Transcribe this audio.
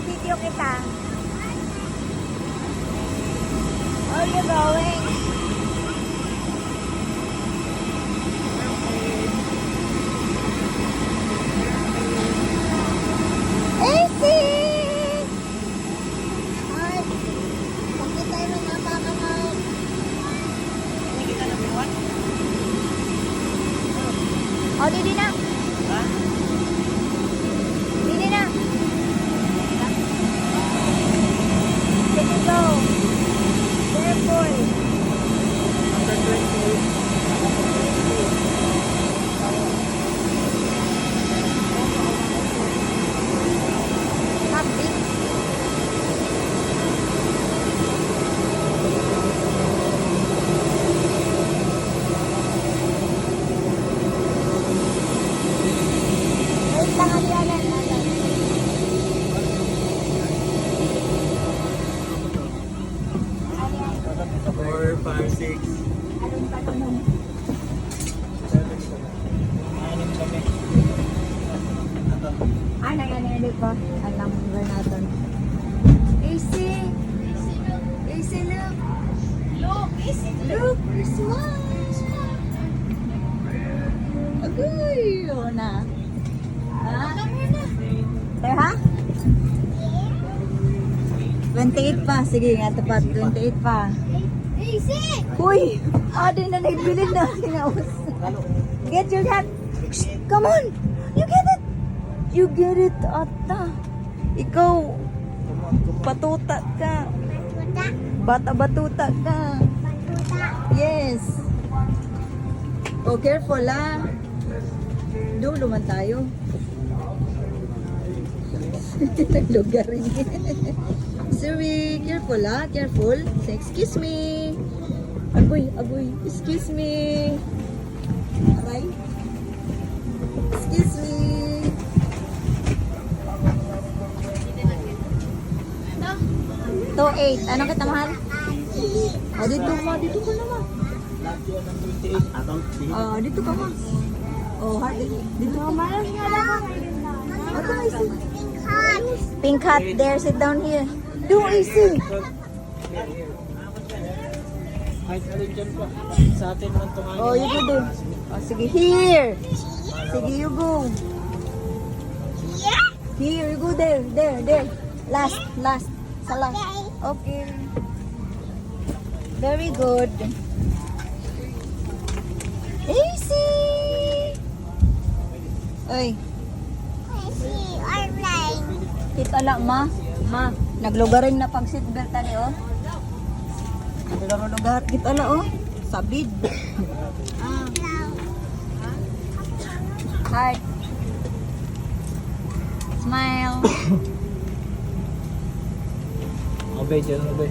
video kita. Where are you going? AC! Ay, bakit tayo nagpapakamay? Hindi kita nabiwan. O, didi na. Ha? Didi na. Let me go. Careful. Number 28. Happy. Wait lang, Alianan. 4, 5, 6. Anong patunong? 6 kami. Ano ko? Alam mo natin. AC! AC, look! Look, easy. Look! Smile! Agoy! O na. Ha? Tayo ha? 28 pa. Sige nga, tapat. 28 pa. AC! Huy! Adi na nagbilid na. Sinawas. Get your hat. Shh, come on! You get it! You get it, Ata. Ikaw, patuta ka. Batuta? Bata-batuta ka. Batuta? Yes. Oh, careful ha. Dulo man tayo. Naglugar rin. Sorry, careful ha. Careful. Say, excuse me. Agoy, agoy. Excuse me. Aray. Excuse me. 2.8. Ano kita mahal? Oh, dito mo. Dito ko naman. Last year ng 28. Atong Oh, dito ka ma. Oh, heart. Dito ka ma. Ito na isi. Pink hat. There, sit down here. Do isi. Kahit alin dyan pa. Sa atin man itong Oh, you go do. Oh, sige, here. Sige, you go. Here, you go there. There. Last. Sa last. Okay. Very good. Easy. Oy, kita lang ma. Ma, naglugaring na pag seatbelt ani oh. Lugar kita na oh. Sabid. Heart. Smile. Obey dyan, obey.